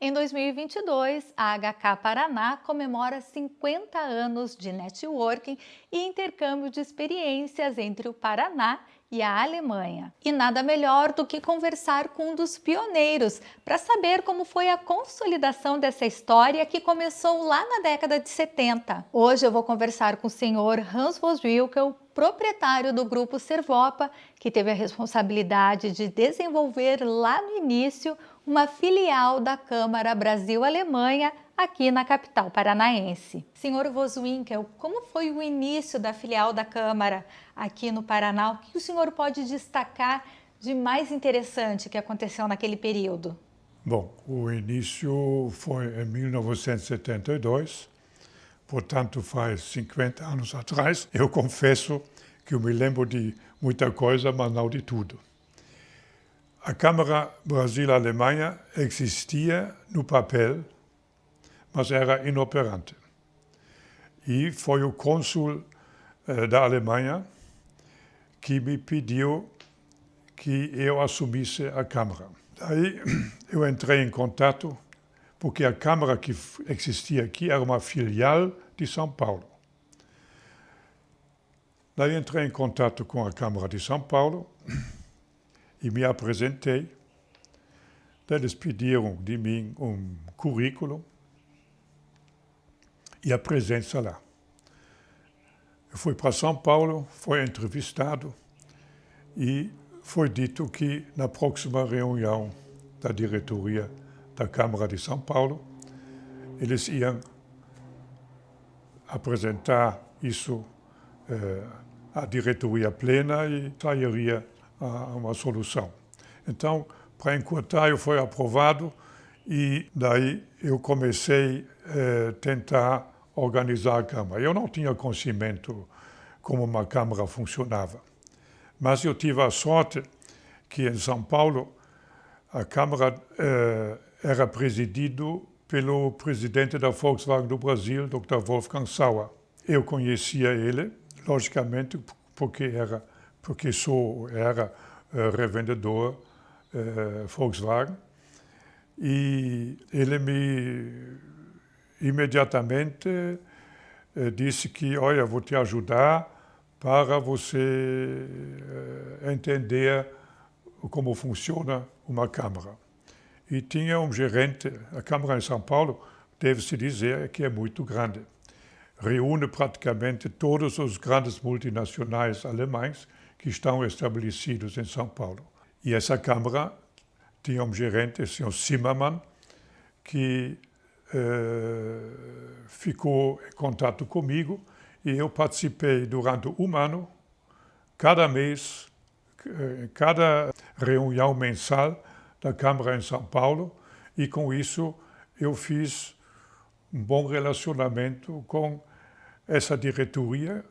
Em 2022, a HK Paraná comemora 50 anos de networking e intercâmbio de experiências entre o Paraná e a Alemanha. E nada melhor do que conversar com um dos pioneiros para saber como foi a consolidação dessa história que começou lá na década de 70. Hoje eu vou conversar com o senhor Hans Voswilkel, proprietário do Grupo Servopa, que teve a responsabilidade de desenvolver lá no início uma filial da Câmara Brasil-Alemanha aqui na capital paranaense. Senhor Voswinkel, como foi o início da filial da Câmara aqui no Paraná? O que o senhor pode destacar de mais interessante que aconteceu naquele período? Bom, o início foi em 1972, portanto faz 50 anos atrás. Eu confesso que eu me lembro de muita coisa, mas não de tudo. A Câmara Brasil-Alemanha existia no papel, mas era inoperante. E foi o cônsul da Alemanha que me pediu que eu assumisse a Câmara. Daí eu entrei em contato, porque a Câmara que existia aqui era uma filial de São Paulo. Daí entrei em contato com a Câmara de São Paulo e me apresentei. Eles pediram de mim um currículo e a presença lá. Eu fui para São Paulo, fui entrevistado e foi dito que na próxima reunião da diretoria da Câmara de São Paulo, eles iam apresentar isso à diretoria plena e sairia uma solução. Então, para encurtar, eu fui aprovado e daí eu comecei a tentar organizar a Câmara. Eu não tinha conhecimento como uma Câmara funcionava, mas eu tive a sorte que em São Paulo a Câmara era presidida pelo presidente da Volkswagen do Brasil, Dr. Wolfgang Sauer. Eu conhecia ele, logicamente, porque era revendedor Volkswagen, e ele me imediatamente disse que, olha, vou te ajudar para você entender como funciona uma Câmara. E tinha um gerente, a Câmara em São Paulo, deve-se dizer que é muito grande. Reúne praticamente todos os grandes multinacionais alemães que estão estabelecidos em São Paulo. E essa Câmara tinha um gerente, o Sr. Zimmermann, que ficou em contato comigo e eu participei durante um ano, cada mês, cada reunião mensal da Câmara em São Paulo, e com isso eu fiz um bom relacionamento com essa diretoria,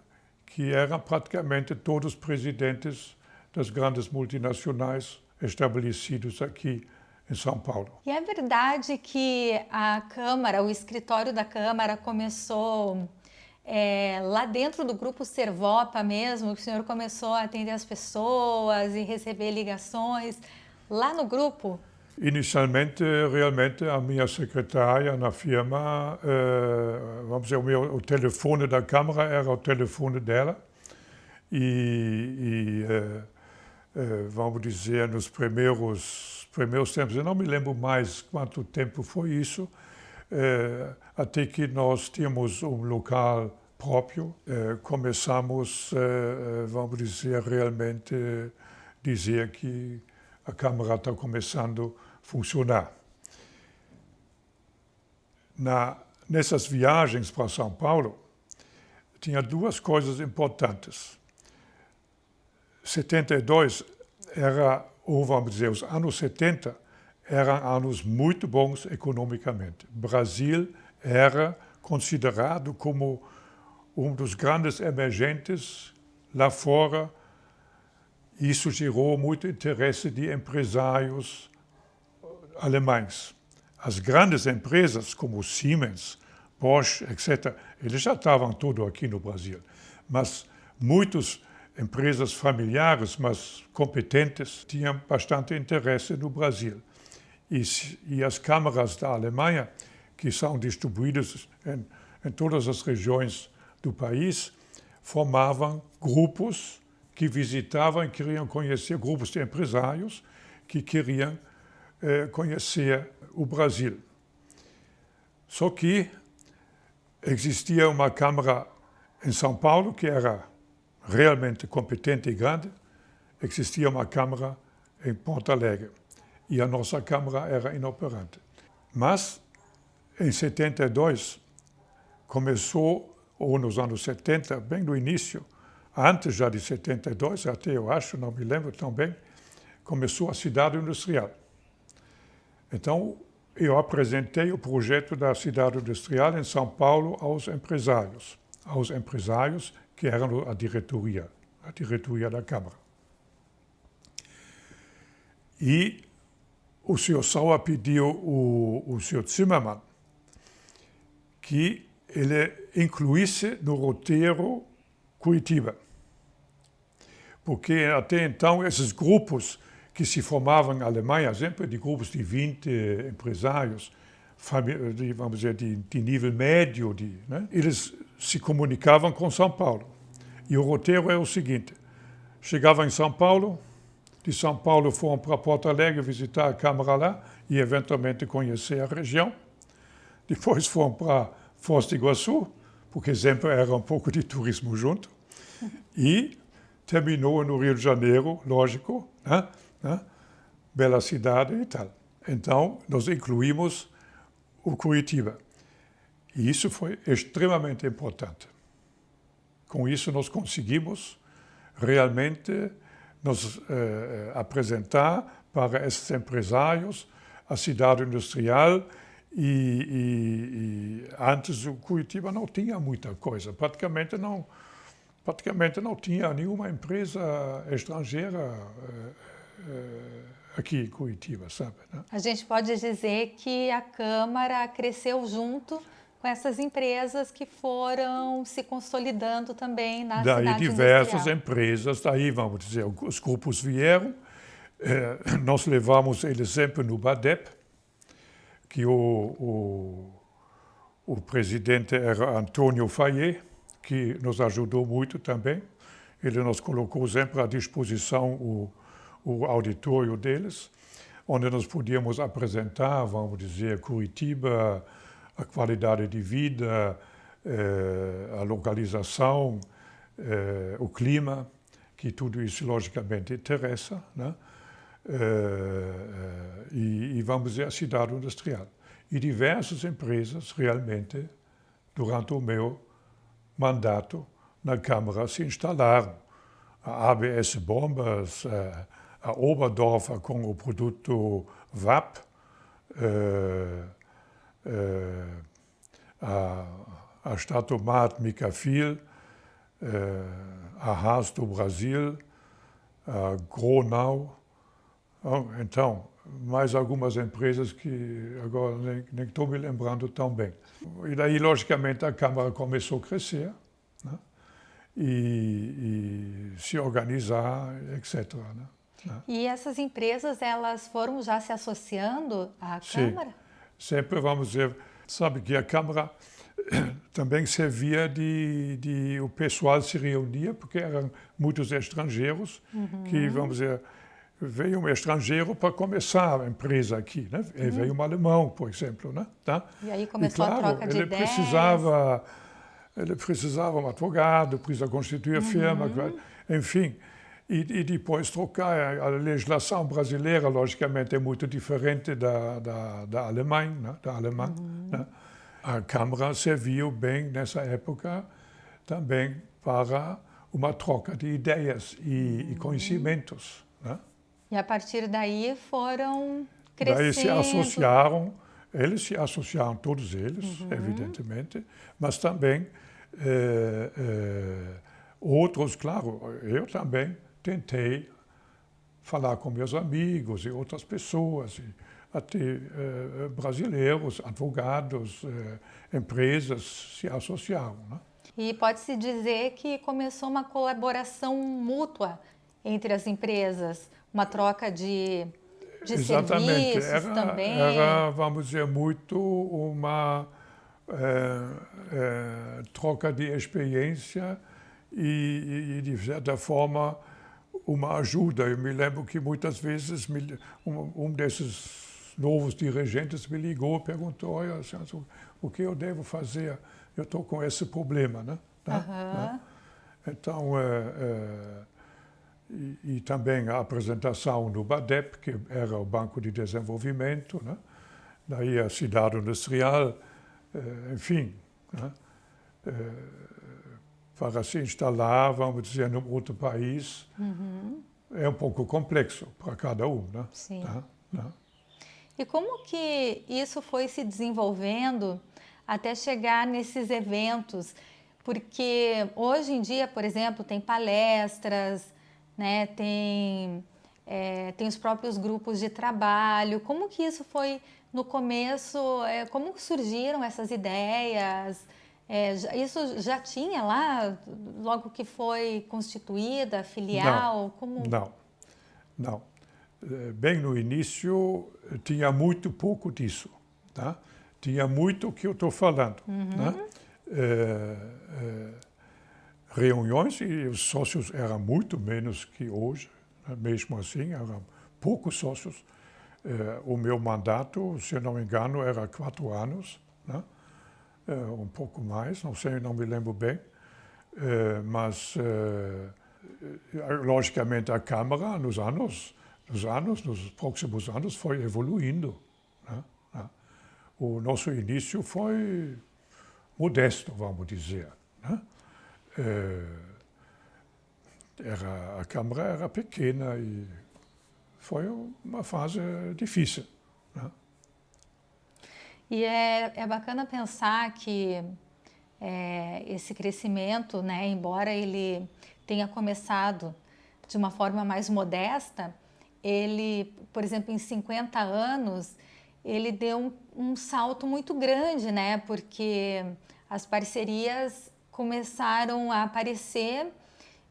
que eram praticamente todos presidentes das grandes multinacionais estabelecidos aqui em São Paulo. E é verdade que a Câmara, o escritório da Câmara começou lá dentro do Grupo Servopa mesmo, que o senhor começou a atender as pessoas e receber ligações lá no grupo? Inicialmente, realmente, a minha secretária na firma, vamos dizer, o telefone da Câmara era o telefone dela. Vamos dizer, nos primeiros tempos, eu não me lembro mais quanto tempo foi isso, até que nós tínhamos um local próprio, começamos, vamos dizer, realmente dizer que a Câmara está começando a funcionar. Nessas viagens para São Paulo, tinha duas coisas importantes. 72 ou vamos dizer, os anos 70 eram anos muito bons economicamente. O Brasil era considerado como um dos grandes emergentes lá fora. Isso gerou muito interesse de empresários alemães. As grandes empresas como Siemens, Bosch, etc., eles já estavam tudo aqui no Brasil. Mas muitas empresas familiares, mas competentes, tinham bastante interesse no Brasil. e as câmaras da Alemanha, que são distribuídas em todas as regiões do país, formavam grupos que visitavam e queriam conhecer, grupos de empresários que queriam conhecer o Brasil. Só que existia uma câmara em São Paulo que era realmente competente e grande, existia uma câmara em Porto Alegre e a nossa câmara era inoperante. Mas em 72 começou, ou nos anos 70, bem no início, antes já de 72, até eu acho, não me lembro tão bem, começou a cidade industrial. Então, eu apresentei o projeto da cidade industrial em São Paulo aos empresários que eram a diretoria da Câmara. E o senhor Sauer pediu o senhor Zimmermann que ele incluísse no roteiro Curitiba. Porque até então esses grupos que se formavam na Alemanha, sempre de grupos de 20 empresários, vamos dizer, de nível médio, né? Eles se comunicavam com São Paulo. E o roteiro é o seguinte: chegavam em São Paulo, de São Paulo foram para Porto Alegre visitar a Câmara lá e eventualmente conhecer a região. Depois foram para Foz do Iguaçu, porque sempre era um pouco de turismo junto. E terminou no Rio de Janeiro, lógico, né? Bela cidade e tal. Então, nós incluímos o Curitiba. E isso foi extremamente importante. Com isso, nós conseguimos realmente nos apresentar para esses empresários a cidade industrial e antes o Curitiba não tinha muita coisa, praticamente não tinha nenhuma empresa estrangeira aqui em Curitiba, sabe? Né? A gente pode dizer que a Câmara cresceu junto com essas empresas que foram se consolidando também na cidade industrial. Daí diversas empresas, daí vamos dizer, os grupos vieram, nós levamos eles sempre no BADEP, que o presidente era Antônio Fayet, que nos ajudou muito também. Ele nos colocou sempre à disposição o auditório deles, onde nós podíamos apresentar, vamos dizer, Curitiba, a qualidade de vida, a localização, o clima, que tudo isso logicamente interessa, né? E vamos dizer, a cidade industrial. E diversas empresas realmente, durante o meu mandato na Câmara, se instalaram. A ABS Bombas, a Oberdorfer com o produto VAP, a Statomat Micafil, a Haas do Brasil, a Gronau. Então, mais algumas empresas que agora nem estou me lembrando tão bem. E daí, logicamente, a Câmara começou a crescer, né? E se organizar, etc. Né? E essas empresas, elas foram já se associando à Câmara? Sim, sempre vamos dizer, sabe que a Câmara também servia o pessoal se reunia, porque eram muitos estrangeiros que, vamos dizer, veio um estrangeiro para começar a empresa aqui, né? Veio um alemão, por exemplo, né? Tá? E aí começou claro, a troca de ideias. Ele precisava um advogado, precisava constituir a firma, enfim. E depois trocar. A legislação brasileira, logicamente, é muito diferente da Alemanha, né? Né? A Câmara serviu bem, nessa época, também para uma troca de ideias e conhecimentos, né? E a partir daí foram crescendo. Daí eles se associaram, todos eles, evidentemente, mas também outros, claro, eu também tentei falar com meus amigos e outras pessoas, e até brasileiros, advogados, empresas se associaram, né? E pode-se dizer que começou uma colaboração mútua entre as empresas, uma troca de de exatamente, serviços também. era, vamos dizer, muito uma troca de experiência de certa forma, uma ajuda. Eu me lembro que muitas vezes desses novos dirigentes me ligou e perguntou: olha, o que eu devo fazer? Eu estou com esse problema, né? Né? Então, e também a apresentação do BADEP, que era o Banco de Desenvolvimento, né? Daí a cidade industrial, enfim, né? Para se instalar, vamos dizer, num outro país, é um pouco complexo para cada um, né? Sim. Né? E como que isso foi se desenvolvendo até chegar nesses eventos? Porque hoje em dia, por exemplo, tem palestras, né? Tem os próprios grupos de trabalho. Como que isso foi no começo? Como surgiram essas ideias? Isso já tinha lá, logo que foi constituída a filial? Não. Bem no início, tinha muito pouco disso. Tá? Tinha muito o que eu estou falando. Né? Reuniões, e os sócios eram muito menos que hoje. Né? Mesmo assim, eram poucos sócios. O meu mandato, se eu não me engano, era 4 anos. Né? Um pouco mais, não sei, não me lembro bem. Mas, logicamente, a Câmara, nos próximos anos, foi evoluindo. Né? O nosso início foi modesto, vamos dizer. Né? A Câmara era pequena e foi uma fase difícil. Né? E é bacana pensar que esse crescimento, né, embora ele tenha começado de uma forma mais modesta, ele, por exemplo, em 50 anos, ele deu um salto muito grande, né, porque as parcerias começaram a aparecer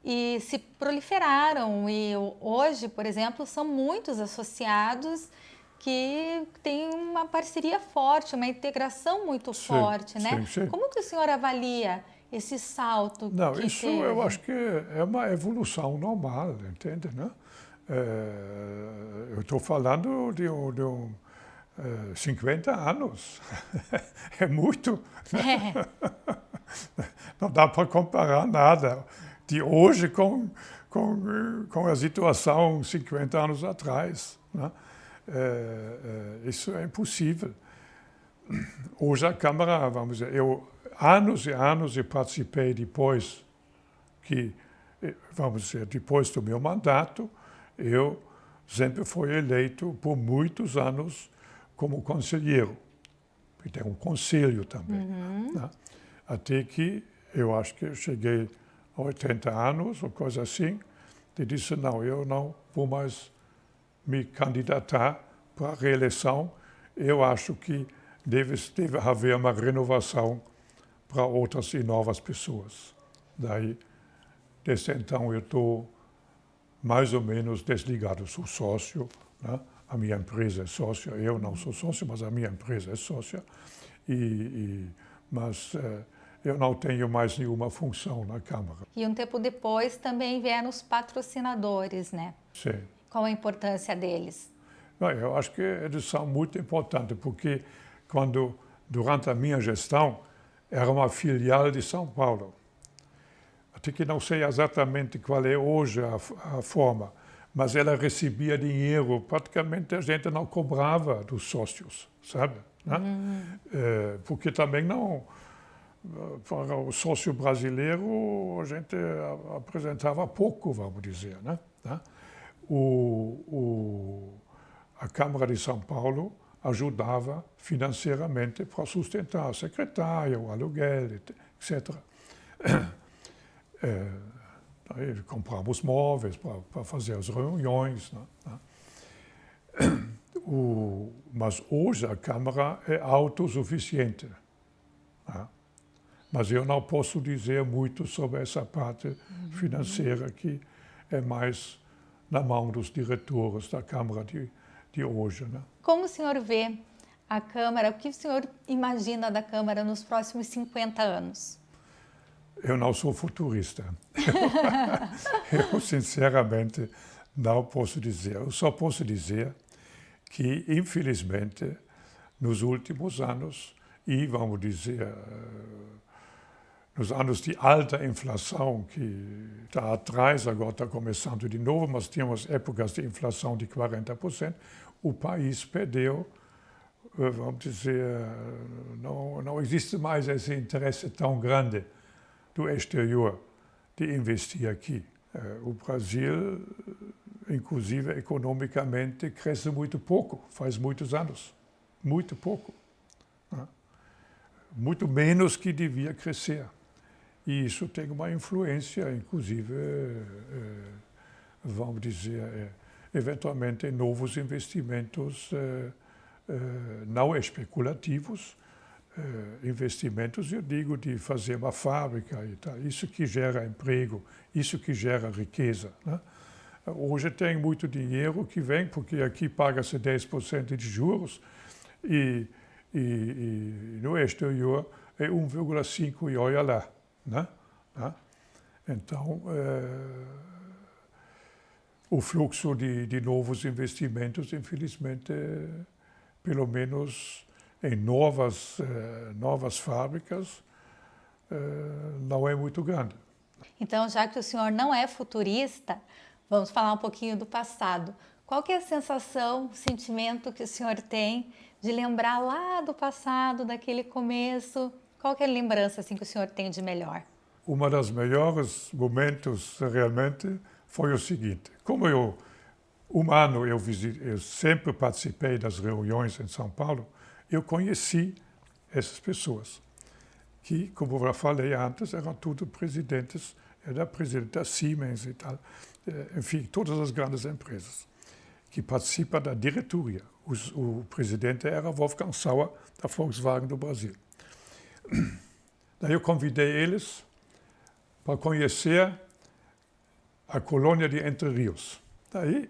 e se proliferaram. E hoje, por exemplo, são muitos associados que têm uma parceria forte, uma integração muito forte, né? Sim. Como que o senhor avalia esse salto Não, que isso teve? eu acho que é uma evolução normal, entende? Né? Eu estou falando de 50 anos. É muito. Né? Não dá para comparar nada de hoje com a situação 50 anos atrás. Né? Isso é impossível. Hoje a Câmara, vamos dizer, anos e anos eu participei depois depois do meu mandato, eu sempre fui eleito por muitos anos como conselheiro. E tem um conselho também. Né? Até que eu acho que eu cheguei a 80 anos, ou coisa assim, e disse, não, eu não vou mais me candidatar para a reeleição. Eu acho que deve haver uma renovação para outras e novas pessoas. Daí, desde então, eu estou mais ou menos desligado. Sou sócio, né? A minha empresa é sócia. Eu não sou sócio, mas a minha empresa é sócia. Mas eu não tenho mais nenhuma função na Câmara. E um tempo depois também vieram os patrocinadores, né? Sim. Qual a importância deles? Eu acho que eles são muito importantes, porque durante a minha gestão, era uma filial de São Paulo. Até que não sei exatamente qual é hoje a forma, mas ela recebia dinheiro, praticamente a gente não cobrava dos sócios, sabe? Né? Porque também não, para o sócio brasileiro, a gente apresentava pouco, vamos dizer. Né? A Câmara de São Paulo ajudava financeiramente para sustentar a secretária, o aluguel, etc. Aí compramos móveis para fazer as reuniões. Né? Mas hoje a Câmara é autossuficiente. Né? Mas eu não posso dizer muito sobre essa parte financeira, que é mais na mão dos diretores da Câmara de de hoje, né? Como o senhor vê a Câmara, o que o senhor imagina da Câmara nos próximos 50 anos? Eu não sou futurista. Eu sinceramente não posso dizer. Eu só posso dizer que, infelizmente, nos últimos anos, e vamos dizer, nos anos de alta inflação, que está atrás, agora está começando de novo, mas tínhamos épocas de inflação de 40%, o país perdeu, vamos dizer, não existe mais esse interesse tão grande do exterior de investir aqui. O Brasil, inclusive economicamente, cresce muito pouco, faz muitos anos, muito pouco. Muito menos que devia crescer. E isso tem uma influência, inclusive, vamos dizer, eventualmente em novos investimentos não especulativos, investimentos, eu digo, de fazer uma fábrica e tal. Isso que gera emprego, isso que gera riqueza, né? Hoje tem muito dinheiro que vem, porque aqui paga-se 10% de juros e no exterior é 1,5 e olha lá, né? Então, o fluxo de novos investimentos, infelizmente, pelo menos em novas fábricas, não é muito grande. Então, já que o senhor não é futurista, vamos falar um pouquinho do passado. Qual que é a sensação, o sentimento que o senhor tem de lembrar lá do passado, daquele começo? Qual que é a lembrança assim, que o senhor tem de melhor? Uma das melhores momentos, realmente, foi o seguinte. Como um ano eu sempre participei das reuniões em São Paulo, eu conheci essas pessoas, que, como eu já falei antes, eram tudo presidentes, era presidente da Siemens e tal, enfim, todas as grandes empresas que participam da diretoria. O presidente era Wolfgang Sauer, da Volkswagen do Brasil. Daí eu convidei eles para conhecer a colônia de Entre Rios. Daí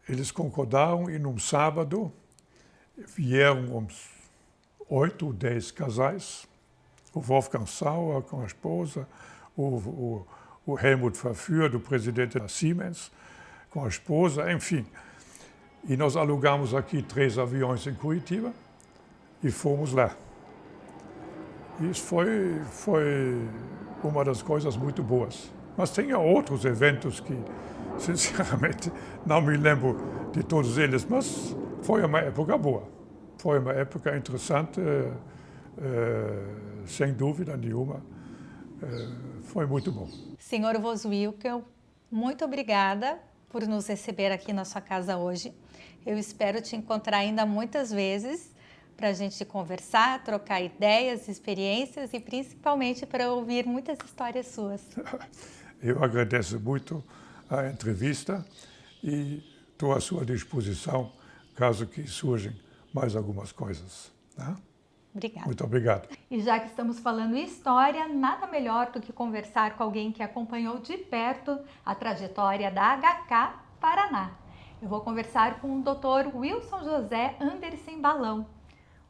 eles concordaram e num sábado vieram uns 8 ou 10 casais, o Wolfgang Sauer com a esposa, o Helmut Verführ, do presidente da Siemens, com a esposa, enfim. E nós alugamos aqui 3 aviões em Curitiba e fomos lá. Isso foi uma das coisas muito boas. Mas tinha outros eventos que, sinceramente, não me lembro de todos eles, mas foi uma época boa. Foi uma época interessante, sem dúvida nenhuma. Foi muito bom. Senhor Voswilkel, muito obrigada por nos receber aqui na sua casa hoje. Eu espero te encontrar ainda muitas vezes para a gente conversar, trocar ideias, experiências e principalmente para ouvir muitas histórias suas. Eu agradeço muito a entrevista e estou à sua disposição caso que surjam mais algumas coisas. Tá? Obrigada. Muito obrigado. E já que estamos falando em história, nada melhor do que conversar com alguém que acompanhou de perto a trajetória da HK Paraná. Eu vou conversar com o Dr. Wilson José Andersen Balão.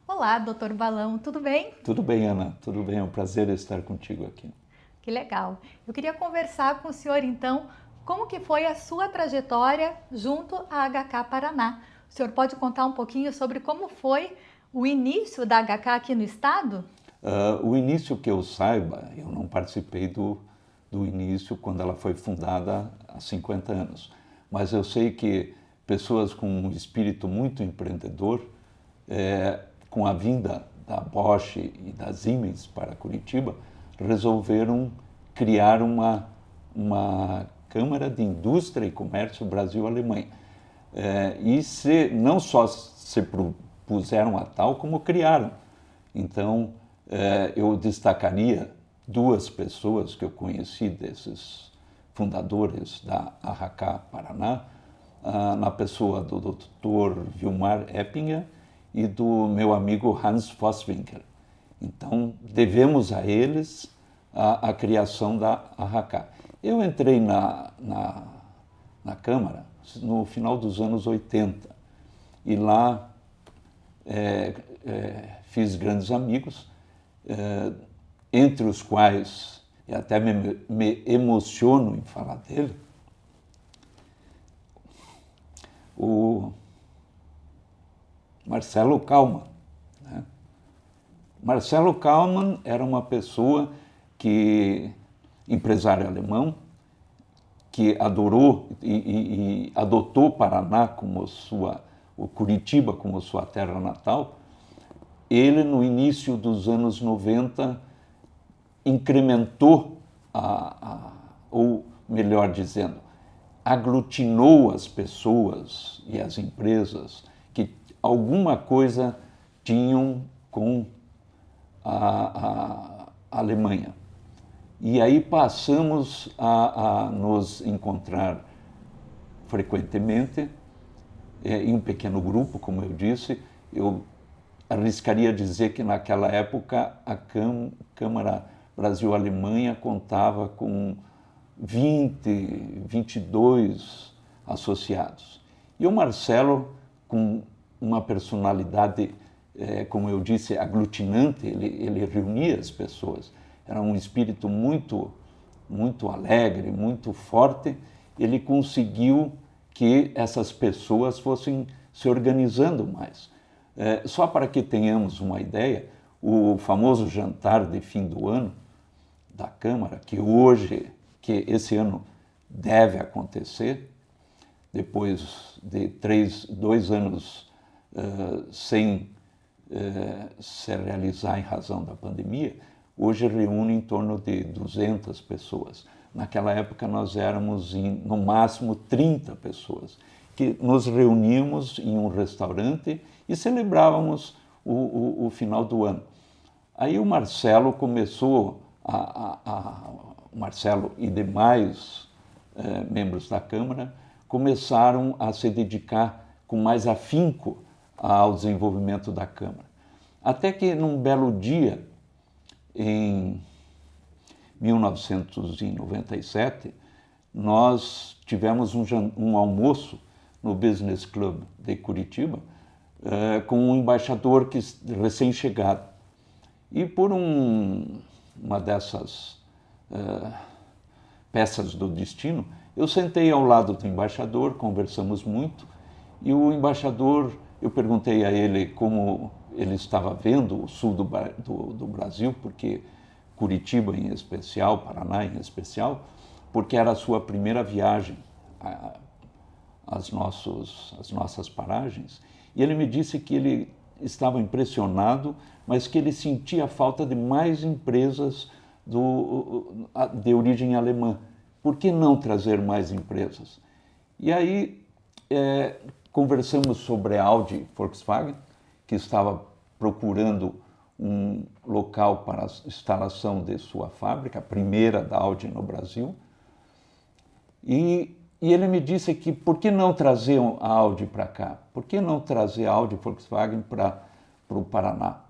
Olá, Dr. Balão, tudo bem? Tudo bem, Ana. Tudo bem, é um prazer estar contigo aqui. Que legal. Eu queria conversar com o senhor, então, como que foi a sua trajetória junto à HK Paraná. O senhor pode contar um pouquinho sobre como foi o início da HK aqui no estado? O início que eu saiba, eu não participei do início quando ela foi fundada há 50 anos, mas eu sei que pessoas com um espírito muito empreendedor, com a vinda da Bosch e da Siemens para Curitiba, resolveram criar uma Câmara de Indústria e Comércio Brasil-Alemanha. E não só se propuseram a tal, como criaram. Então, eu destacaria 2 pessoas que eu conheci desses fundadores da HK Paraná, na pessoa do Dr. Vilmar Eppinger e do meu amigo Hans Vosswinkel. Então, devemos a eles a criação da HK. Eu entrei na Câmara no final dos anos 80. E lá fiz grandes amigos, entre os quais, e até me emociono em falar dele, o Marcelo Kaumann, né? Marcelo Kaumann era uma pessoa empresário alemão, que adorou e adotou Paraná como o Curitiba como sua terra natal. Ele, no início dos anos 90, incrementou, ou melhor dizendo, aglutinou as pessoas e as empresas que alguma coisa tinham com a Alemanha. E aí passamos a nos encontrar frequentemente, em um pequeno grupo, como eu disse. Eu arriscaria dizer que naquela época a Câmara Brasil-Alemanha contava com 22 associados. E o Marcelo, com uma personalidade, como eu disse, aglutinante, ele reunia as pessoas. Era um espírito muito, muito alegre, muito forte. Ele conseguiu que essas pessoas fossem se organizando mais. Só para que tenhamos uma ideia, o famoso jantar de fim do ano da Câmara, que esse ano deve acontecer, depois de 2 anos sem se realizar em razão da pandemia, hoje reúne em torno de 200 pessoas. Naquela época nós éramos no máximo 30 pessoas, que nos reuníamos em um restaurante e celebrávamos o final do ano. Aí o Marcelo começou, o Marcelo e demais membros da Câmara começaram a se dedicar com mais afinco ao desenvolvimento da Câmara. Até que num belo dia, em 1997, nós tivemos um almoço no Business Club de Curitiba com um embaixador recém-chegado. E por uma dessas peças do destino, eu sentei ao lado do embaixador, conversamos muito, e o embaixador, eu perguntei a ele como ele estava vendo o sul do Brasil, porque Curitiba em especial, Paraná em especial, porque era a sua primeira viagem às nossas paragens. E ele me disse que ele estava impressionado, mas que ele sentia falta de mais empresas de origem alemã. Por que não trazer mais empresas? E aí conversamos sobre a Audi Volkswagen, que estava procurando um local para a instalação de sua fábrica, a primeira da Audi no Brasil. E ele me disse que por que não trazer a Audi para cá? Por que não trazer a Audi Volkswagen para o Paraná?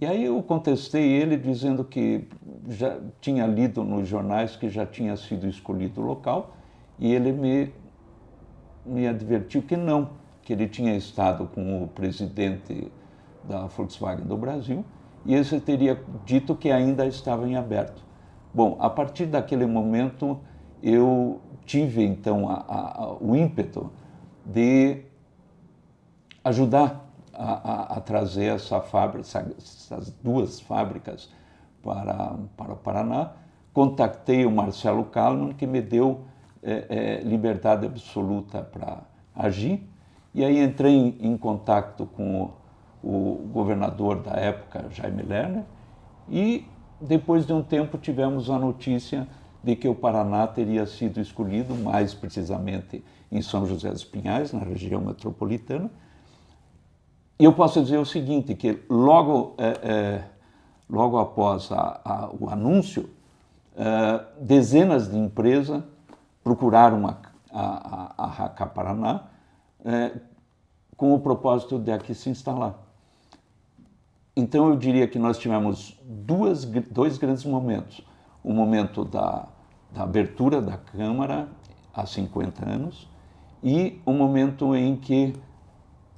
E aí eu contestei ele dizendo que já tinha lido nos jornais que já tinha sido escolhido o local, e ele me advertiu que não, que ele tinha estado com o presidente da Volkswagen do Brasil, e esse teria dito que ainda estava em aberto. Bom, a partir daquele momento eu tive então o ímpeto de ajudar a trazer essas 2 fábricas para o Paraná. Contactei o Marcelo Kaumann, que me deu liberdade absoluta para agir, e aí entrei em contato com o governador da época, Jaime Lerner, e depois de um tempo tivemos a notícia de que o Paraná teria sido escolhido, mais precisamente em São José dos Pinhais, na região metropolitana. E eu posso dizer o seguinte, que logo após o anúncio, dezenas de empresas procuraram a Racá Paraná com o propósito de aqui se instalar. Então eu diria que nós tivemos 2 grandes momentos. O momento da abertura da Câmara há 50 anos e o momento em que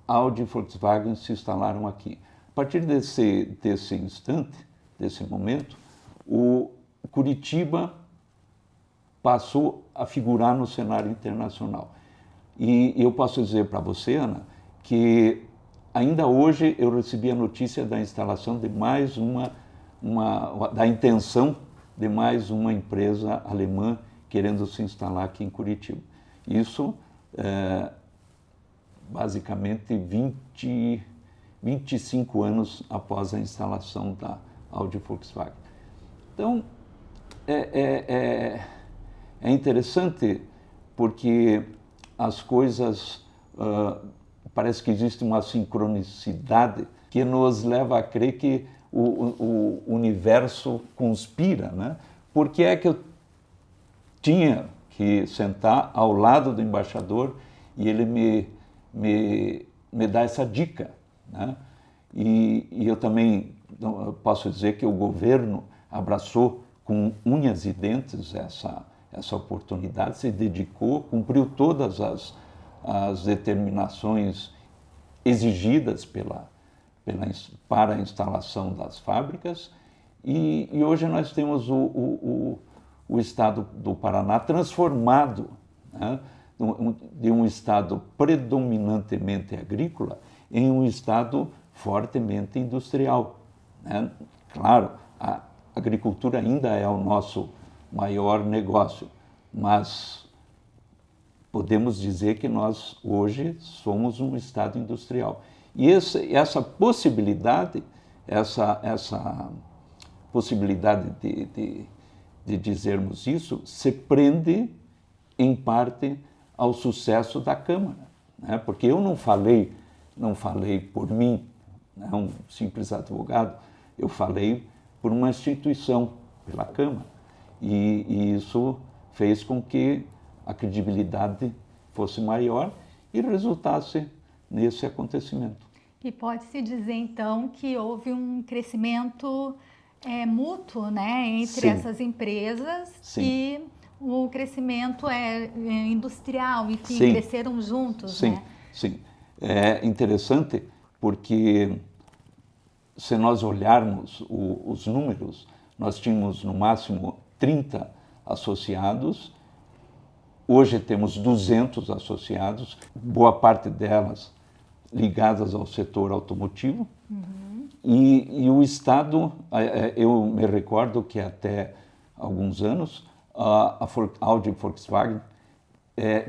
Audi e Volkswagen se instalaram aqui. A partir desse instante, desse momento, o Curitiba passou a figurar no cenário internacional. E eu posso dizer para você, Ana, que ainda hoje eu recebi a notícia da instalação de mais da intenção de mais uma empresa alemã querendo se instalar aqui em Curitiba. Isso, basicamente, 25 anos após a instalação da Audi Volkswagen. Então, é interessante porque as coisas, parece que existe uma sincronicidade que nos leva a crer que o universo conspira, né? Por que é que eu tinha que sentar ao lado do embaixador e ele me dá essa dica, né? E eu também posso dizer que o governo abraçou com unhas e dentes essa oportunidade, se dedicou, cumpriu todas as determinações exigidas para a instalação das fábricas, e hoje nós temos o estado do Paraná transformado, né, de um estado predominantemente agrícola em um estado fortemente industrial, né? Claro, a agricultura ainda é o nosso maior negócio, mas podemos dizer que nós hoje somos um estado industrial. E essa possibilidade de dizermos isso se prende, em parte, ao sucesso da Câmara, né? Porque eu não falei por mim, né, um simples advogado, eu falei por uma instituição, pela Câmara. E isso fez com que a credibilidade fosse maior e resultasse nesse acontecimento. E pode-se dizer, então, que houve um crescimento mútuo, né, entre Sim. essas empresas. Sim. E o crescimento industrial, enfim, Sim. cresceram juntos, Sim, né? sim. É interessante porque, se nós olharmos os números, nós tínhamos no máximo 30 associados, hoje temos 200 associados, boa parte delas ligadas ao setor automotivo. Uhum. E o Estado, eu me recordo que até alguns anos, a Audi Volkswagen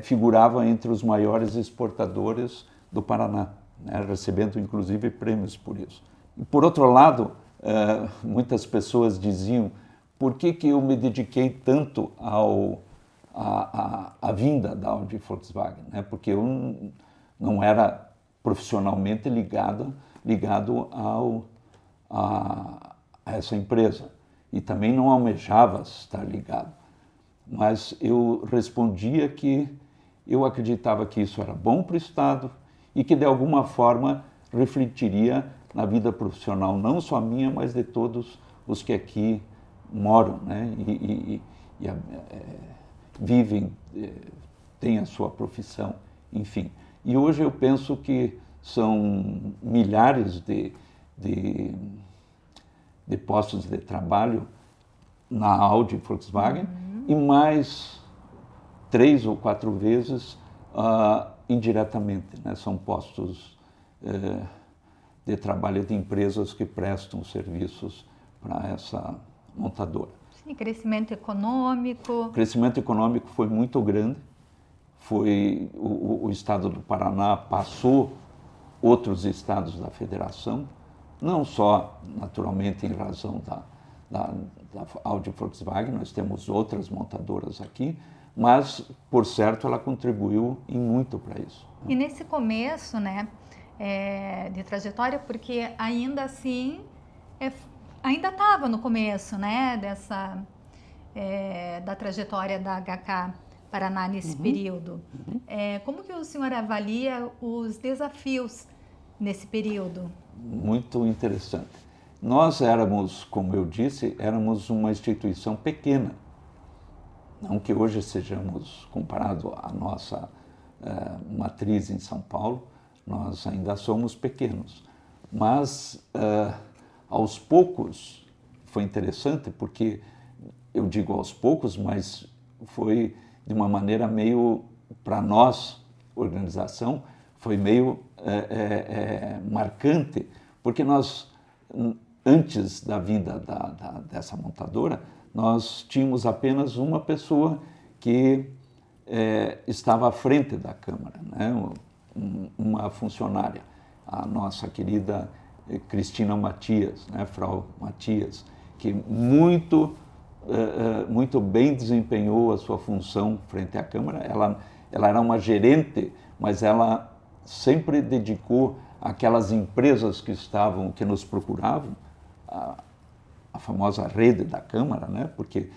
figurava entre os maiores exportadores do Paraná, né, recebendo inclusive prêmios por isso. E, por outro lado, muitas pessoas diziam: por que eu me dediquei tanto à vinda da Audi Volkswagen? Né? Porque eu não era profissionalmente ligado a essa empresa e também não almejava estar ligado. Mas eu respondia que eu acreditava que isso era bom para o Estado e que, de alguma forma, refletiria na vida profissional, não só minha, mas de todos os que aqui moram, né? e vivem, têm a sua profissão, enfim. E hoje eu penso que são milhares de postos de trabalho na Audi Volkswagen, e mais 3 ou 4 vezes indiretamente, né? São postos de trabalho de empresas que prestam serviços para essa montadora. Sim, crescimento econômico. O crescimento econômico foi muito grande. O estado do Paraná passou outros estados da federação, não só, naturalmente, em razão da Audi Volkswagen, nós temos outras montadoras aqui, mas, por certo, ela contribuiu em muito para isso. E nesse começo, né, de trajetória, porque ainda assim, ainda estava no começo, né, da trajetória da HK Paraná nesse período. Como que o senhor avalia os desafios nesse período? Muito interessante. Nós éramos, como eu disse, éramos uma instituição pequena. Não que hoje sejamos, comparado à nossa matriz em São Paulo, nós ainda somos pequenos. Mas, aos poucos, foi interessante porque, eu digo aos poucos, mas foi de uma maneira meio, para nós, organização, foi meio marcante, porque nós, antes da vinda dessa montadora, nós tínhamos apenas uma pessoa que estava à frente da Câmara, né? Uma funcionária, a nossa querida Cristina Matias, né? Frau Matias, que muito bem desempenhou a sua função frente à Câmara. Ela era uma gerente, mas ela sempre dedicou àquelas empresas que nos procuravam, a famosa rede da Câmara, né? Porque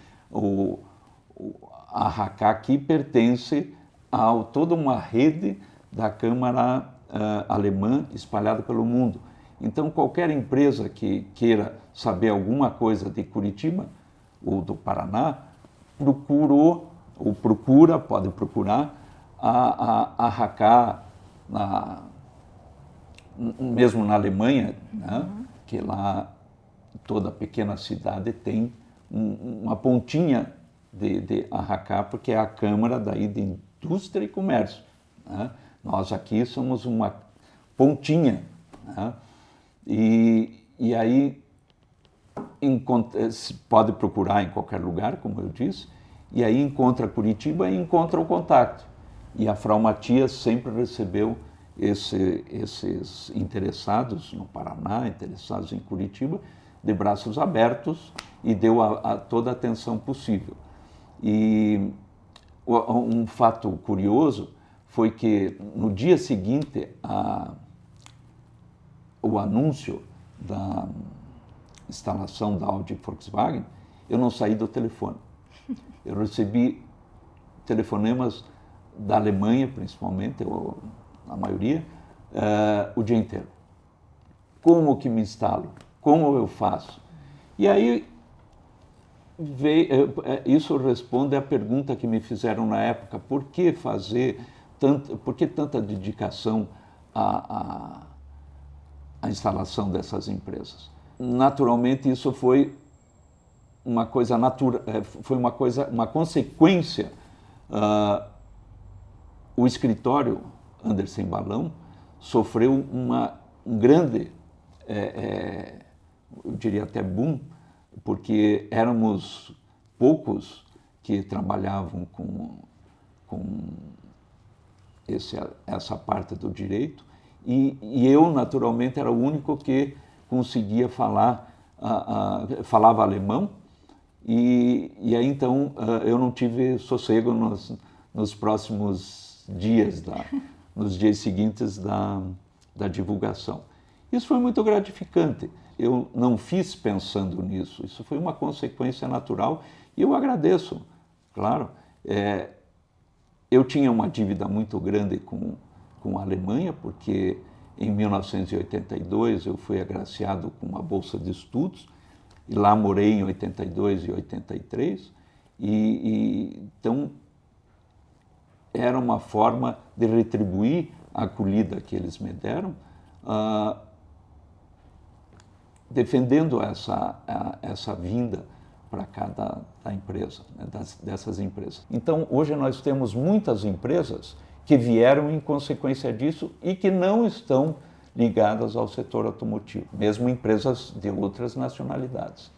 a RACA aqui pertence a toda uma rede da Câmara alemã espalhada pelo mundo. Então, qualquer empresa que queira saber alguma coisa de Curitiba ou do Paraná, pode procurar a RACA, mesmo na Alemanha, né? Que lá toda pequena cidade tem uma pontinha de RACA, porque é a Câmara daí de Indústria e Comércio, né? Nós aqui somos uma pontinha, né? E aí pode procurar em qualquer lugar, como eu disse, e aí encontra Curitiba e encontra o contato. E a Frau Matias sempre recebeu esses interessados no Paraná, interessados em Curitiba, de braços abertos e deu toda a atenção possível. E um fato curioso foi que no dia seguinte o anúncio da instalação da Audi Volkswagen, eu não saí do telefone. Eu recebi telefonemas da Alemanha, principalmente, a maioria, o dia inteiro. Como que me instalo? Como eu faço? E aí, isso responde à pergunta que me fizeram na época: por que tanta dedicação à instalação dessas empresas? Naturalmente, isso foi uma coisa uma consequência. O escritório Andersen Balão sofreu um grande, eu diria até boom, porque éramos poucos que trabalhavam com essa parte do direito, e eu, naturalmente, era o único que conseguia falava alemão, e aí então eu não tive sossego nos próximos dias, nos dias seguintes da divulgação. Isso foi muito gratificante. Eu não fiz pensando nisso, isso foi uma consequência natural, e eu agradeço, claro. Eu tinha uma dívida muito grande com a Alemanha, porque em 1982 eu fui agraciado com uma bolsa de estudos, e lá morei em 82 e 83, então era uma forma de retribuir a acolhida que eles me deram, defendendo essa vinda para cá da empresa, né, dessas empresas. Então, hoje nós temos muitas empresas que vieram em consequência disso e que não estão ligadas ao setor automotivo, mesmo empresas de outras nacionalidades.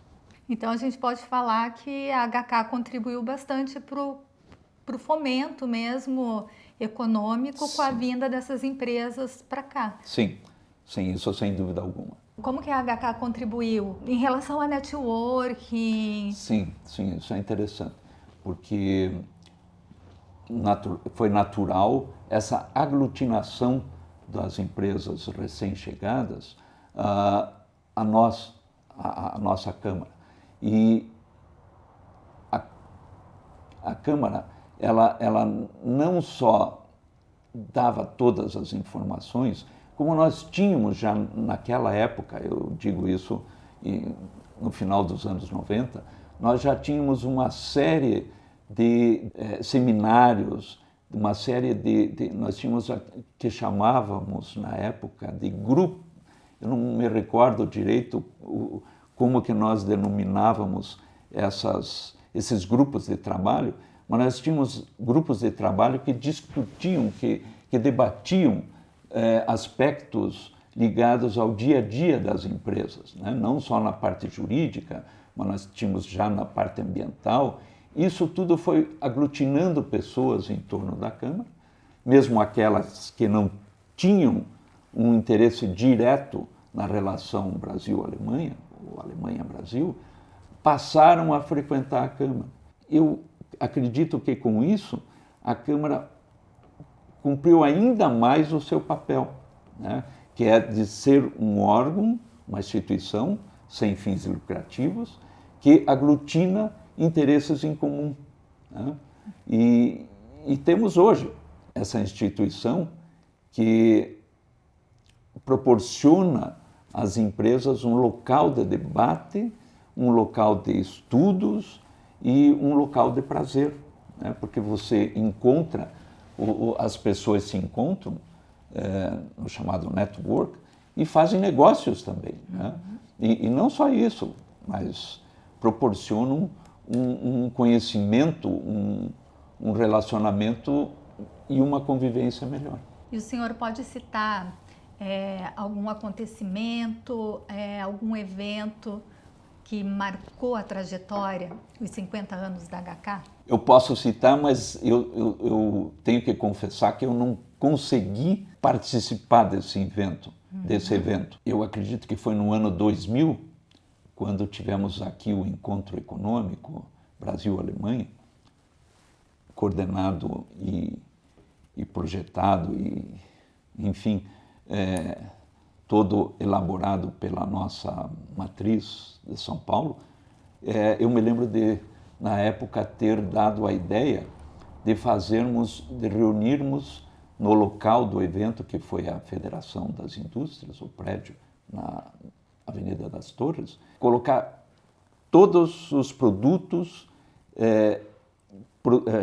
Então, a gente pode falar que a HK contribuiu bastante para o fomento mesmo econômico com a vinda dessas empresas para cá. Sim, isso sem dúvida alguma. Como que a HK contribuiu em relação a networking? Sim, isso é interessante, porque foi natural essa aglutinação das empresas recém-chegadas a nossa Câmara. E a Câmara, ela não só dava todas as informações, como nós tínhamos já naquela época, eu digo isso no final dos anos 90, nós já tínhamos uma série de seminários, uma série nós tínhamos que chamávamos na época de grupo, eu não me recordo direito como que nós denominávamos esses grupos de trabalho, mas nós tínhamos grupos de trabalho que discutiam, que debatiam aspectos ligados ao dia a dia das empresas, né? Não só na parte jurídica, mas nós tínhamos já na parte ambiental. Isso tudo foi aglutinando pessoas em torno da Câmara, mesmo aquelas que não tinham um interesse direto na relação Brasil-Alemanha, ou Alemanha-Brasil, passaram a frequentar a Câmara. Eu acredito que com isso a Câmara cumpriu ainda mais o seu papel, né? Que é de ser um órgão, uma instituição sem fins lucrativos, que aglutina interesses em comum, né? E temos hoje essa instituição que proporciona às empresas um local de debate, um local de estudos e um local de prazer, né? Porque você encontra, as pessoas se encontram no chamado network e fazem negócios também, né? E não só isso, mas proporcionam um conhecimento, um relacionamento e uma convivência melhor. E o senhor pode citar algum acontecimento, algum evento que marcou a trajetória, os 50 anos da HK? Eu posso citar, mas eu tenho que confessar que eu não consegui participar desse evento. Eu acredito que foi no ano 2000, quando tivemos aqui o encontro econômico Brasil-Alemanha, coordenado e projetado enfim, todo elaborado pela nossa matriz de São Paulo. Eu me lembro de, na época, ter dado a ideia de reunirmos no local do evento, que foi a Federação das Indústrias, o prédio na Avenida das Torres, colocar todos os produtos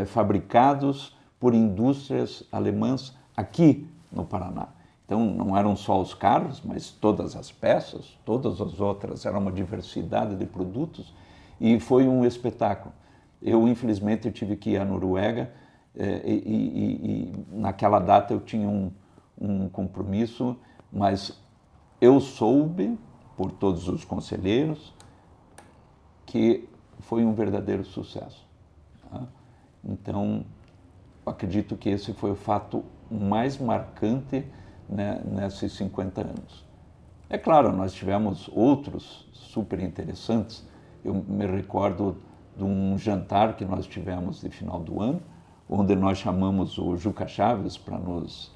fabricados por indústrias alemãs aqui no Paraná. Então, não eram só os carros, mas todas as peças, todas as outras, era uma diversidade de produtos, e foi um espetáculo. Eu, infelizmente, eu tive que ir à Noruega, e naquela data eu tinha um compromisso, mas eu soube, por todos os conselheiros, que foi um verdadeiro sucesso, tá? Então, acredito que esse foi o fato mais marcante, né, nesses 50 anos. É claro, nós tivemos outros super interessantes. Eu me recordo de um jantar que nós tivemos de final do ano, onde nós chamamos o Juca Chaves para nos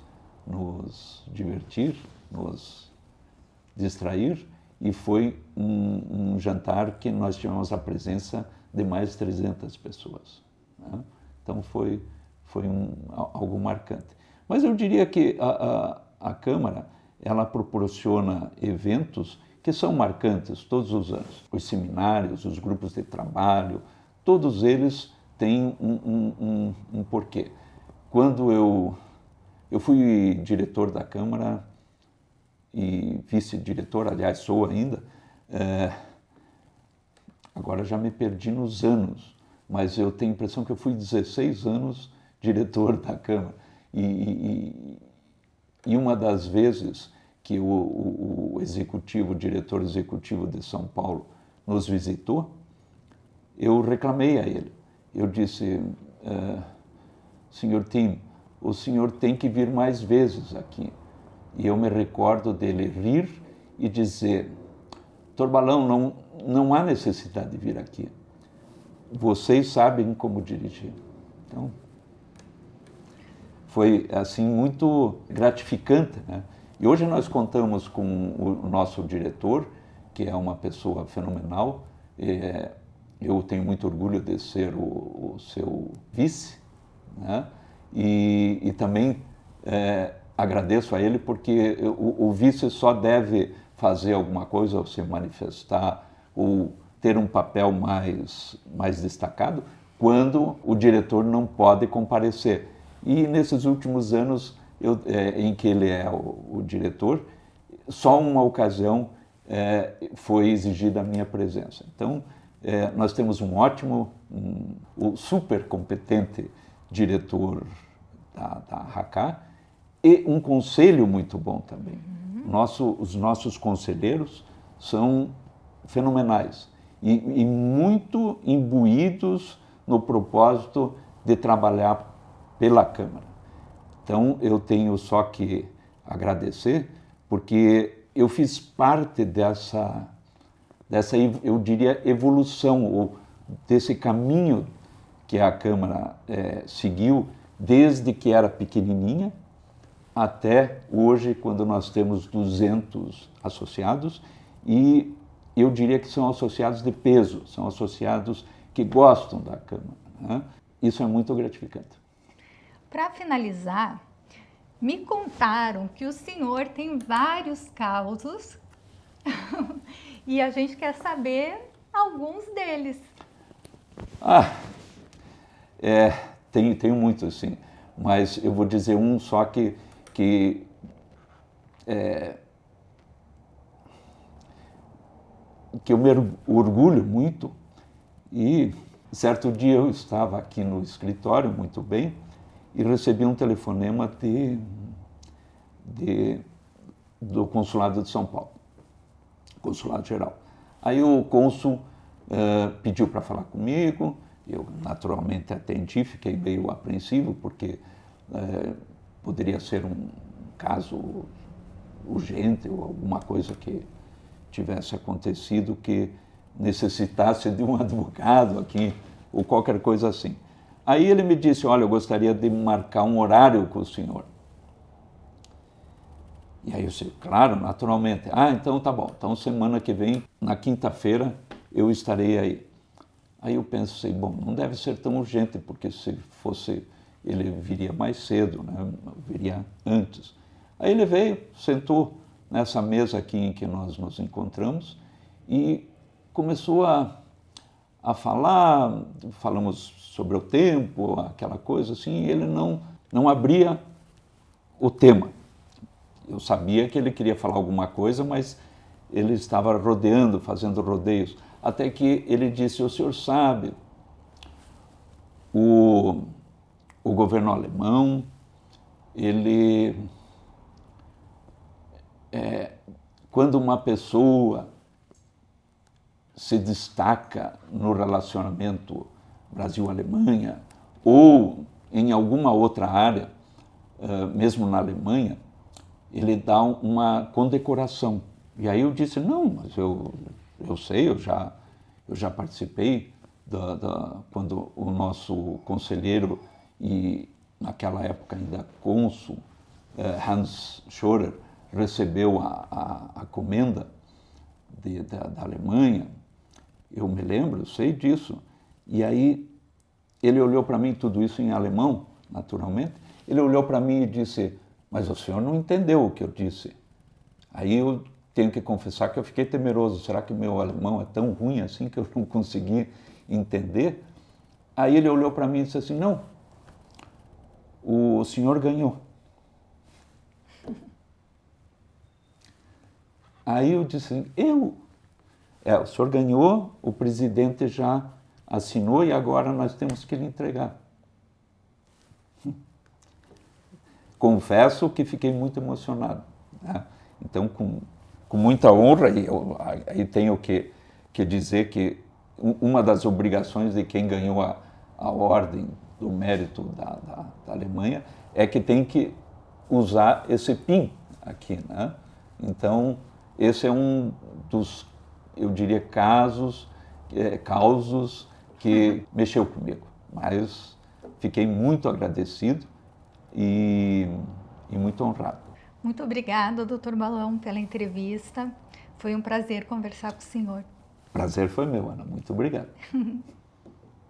divertir, nos distrair, e foi um jantar que nós tivemos a presença de mais de 300 pessoas, né? Então foi algo marcante. Mas eu diria que a Câmara, ela proporciona eventos que são marcantes todos os anos. Os seminários, os grupos de trabalho, todos eles têm um porquê. Quando eu fui diretor da Câmara e vice-diretor, aliás, sou ainda, agora já me perdi nos anos, mas eu tenho a impressão que eu fui 16 anos diretor da Câmara. E uma das vezes que o diretor executivo de São Paulo nos visitou, eu reclamei a ele. Eu disse, senhor Tim, o senhor tem que vir mais vezes aqui. E eu me recordo dele rir e dizer, Dr. Balão, não há necessidade de vir aqui. Vocês sabem como dirigir. Então, foi assim muito gratificante, né? E hoje nós contamos com o nosso diretor, que é uma pessoa fenomenal. Eu tenho muito orgulho de ser o seu vice, né? E também agradeço a ele, porque o vice só deve fazer alguma coisa ou se manifestar ou ter um papel mais destacado quando o diretor não pode comparecer. E nesses últimos anos em que ele é o diretor, só uma ocasião foi exigida a minha presença. Então, nós temos um ótimo, super competente diretor da RACA e um conselho muito bom também. Os nossos conselheiros são fenomenais e muito imbuídos no propósito de trabalhar pela Câmara. Então, eu tenho só que agradecer, porque eu fiz parte dessa eu diria, evolução, ou desse caminho que a Câmara seguiu desde que era pequenininha até hoje, quando nós temos 200 associados, e eu diria que são associados de peso, são associados que gostam da Câmara, né? Isso é muito gratificante. Para finalizar, me contaram que o senhor tem vários causos e a gente quer saber alguns deles. Tenho muitos, sim, mas eu vou dizer um só que eu me orgulho muito. E certo dia eu estava aqui no escritório, muito bem, e recebi um telefonema do Consulado de São Paulo, Consulado Geral. Aí o cônsul pediu para falar comigo, eu naturalmente atendi, fiquei meio apreensivo, porque poderia ser um caso urgente ou alguma coisa que tivesse acontecido que necessitasse de um advogado aqui, ou qualquer coisa assim. Aí ele me disse, olha, eu gostaria de marcar um horário com o senhor. E aí eu disse, claro, naturalmente. Então tá bom, então semana que vem, na quinta-feira, eu estarei aí. Aí eu pensei, bom, não deve ser tão urgente, porque se fosse, ele viria mais cedo, né? Viria antes. Aí ele veio, sentou nessa mesa aqui em que nós nos encontramos e começou a falar, falamos sobre o tempo, aquela coisa assim, e ele não abria o tema. Eu sabia que ele queria falar alguma coisa, mas ele estava rodeando, fazendo rodeios, até que ele disse, o senhor sabe, o governo alemão, ele... quando uma pessoa se destaca no relacionamento Brasil-Alemanha ou em alguma outra área, mesmo na Alemanha, ele dá uma condecoração. E aí eu disse, não, mas eu sei, eu já participei quando o nosso conselheiro e naquela época ainda cônsul, Hans Schorer, recebeu a comenda da Alemanha. Eu me lembro, eu sei disso. E aí ele olhou para mim, tudo isso em alemão, naturalmente, ele olhou para mim e disse, mas o senhor não entendeu o que eu disse. Aí eu tenho que confessar que eu fiquei temeroso, será que meu alemão é tão ruim assim que eu não consegui entender? Aí ele olhou para mim e disse assim, não, o senhor ganhou. Aí eu disse, o senhor ganhou, o presidente já assinou e agora nós temos que lhe entregar. Confesso que fiquei muito emocionado, né? Então, com muita honra, e aí tenho que dizer que uma das obrigações de quem ganhou a Ordem do Mérito da Alemanha é que tem que usar esse PIN aqui, né? Então, esse é um dos, eu diria, causos que mexeu comigo, mas fiquei muito agradecido e muito honrado. Muito obrigada, Dr. Balão, pela entrevista. Foi um prazer conversar com o senhor. Prazer foi meu, Ana. Muito obrigado.